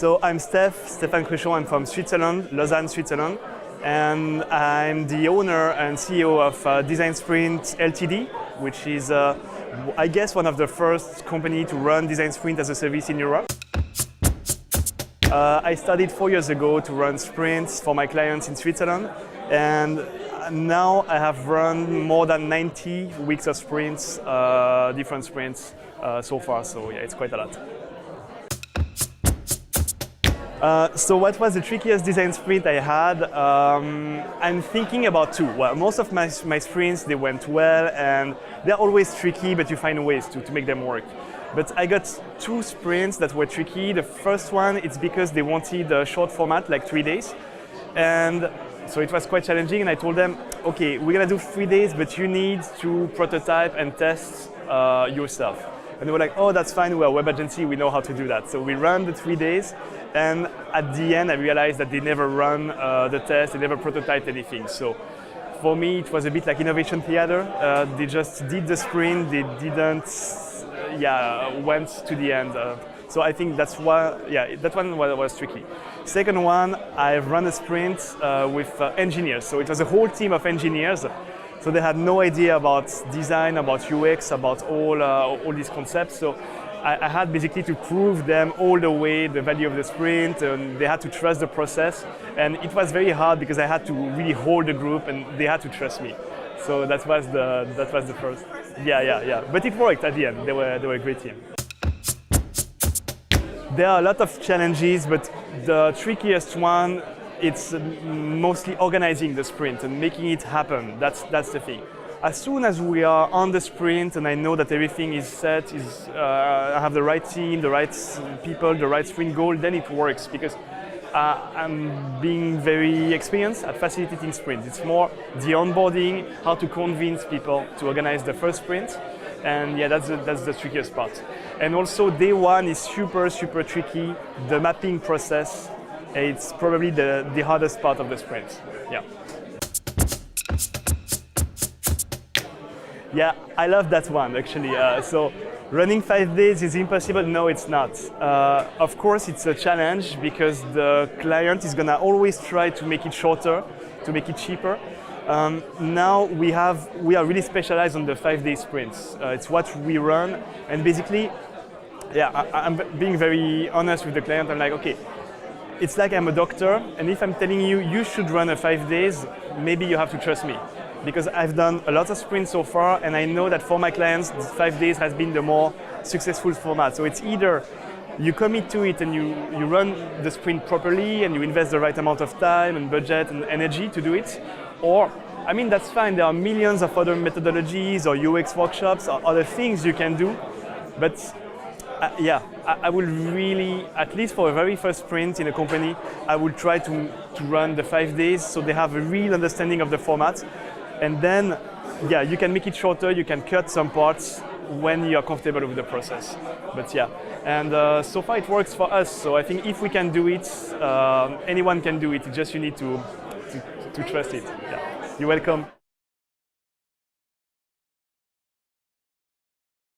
So I'm Stéphane Cruchon. I'm from Switzerland, Lausanne, Switzerland, and I'm the owner and CEO of Design Sprint Ltd, which is, I guess, one of the first company to run Design Sprint as a service in Europe. I started 4 years ago to run sprints for my clients in Switzerland, and now I have run more than 90 weeks of sprints, different sprints so far, so yeah, it's quite a lot. So what was the trickiest design sprint I had? I'm thinking about two. Well, most of my sprints, they went well, and they're always tricky, but you find ways to make them work. But I got two sprints that were tricky. The first one, it's because they wanted a short format, like 3 days. And so it was quite challenging, and I told them, okay, we're gonna do 3 days, but you need to prototype and test yourself. And they were like, oh, that's fine, we're a web agency, we know how to do that. So we ran the 3 days, and at the end I realized that they never run the test, they never prototyped anything. So for me, it was a bit like innovation theater. They just did the sprint, they didn't went to the end. So I think that's why, that one was tricky. Second one, I've run a sprint with engineers. So it was a whole team of engineers. So they had no idea about design, about UX, about all these concepts. So I had basically to prove them all the way the value of the sprint, and they had to trust the process. And it was very hard because I had to really hold the group, and they had to trust me. So that was the first. Yeah. But it worked at the end. They were a great team. There are a lot of challenges, but the trickiest one, it's mostly organizing the sprint and making it happen. That's the thing. As soon as we are on the sprint and I know that everything is set, I have the right team, the right people, the right sprint goal, then it works because I'm being very experienced at facilitating sprints. It's more the onboarding, how to convince people to organize the first sprint. And yeah, that's the trickiest part. And also day one is super tricky. The mapping process, it's probably the hardest part of the sprint. Yeah, I love that one actually. So running 5 days is impossible? No, it's not. Of course, it's a challenge because the client is gonna always try to make it shorter, to make it cheaper. Now we are really specialized on the 5-day sprints. It's what we run, and basically, I'm being very honest with the client. I'm like, okay, it's like I'm a doctor, and if I'm telling you you should run a 5 days, maybe you have to trust me. Because I've done a lot of sprints so far, and I know that for my clients, 5 days has been the more successful format. So it's either you commit to it and you run the sprint properly and you invest the right amount of time and budget and energy to do it, or, I mean, that's fine. There are millions of other methodologies or UX workshops or other things you can do, but I will really, at least for a very first sprint in a company, I will try to run the 5 days so they have a real understanding of the format. And then, you can make it shorter, you can cut some parts when you are comfortable with the process. But and so far it works for us. So I think if we can do it, anyone can do it. It's just you need to trust it. Yeah. You're welcome.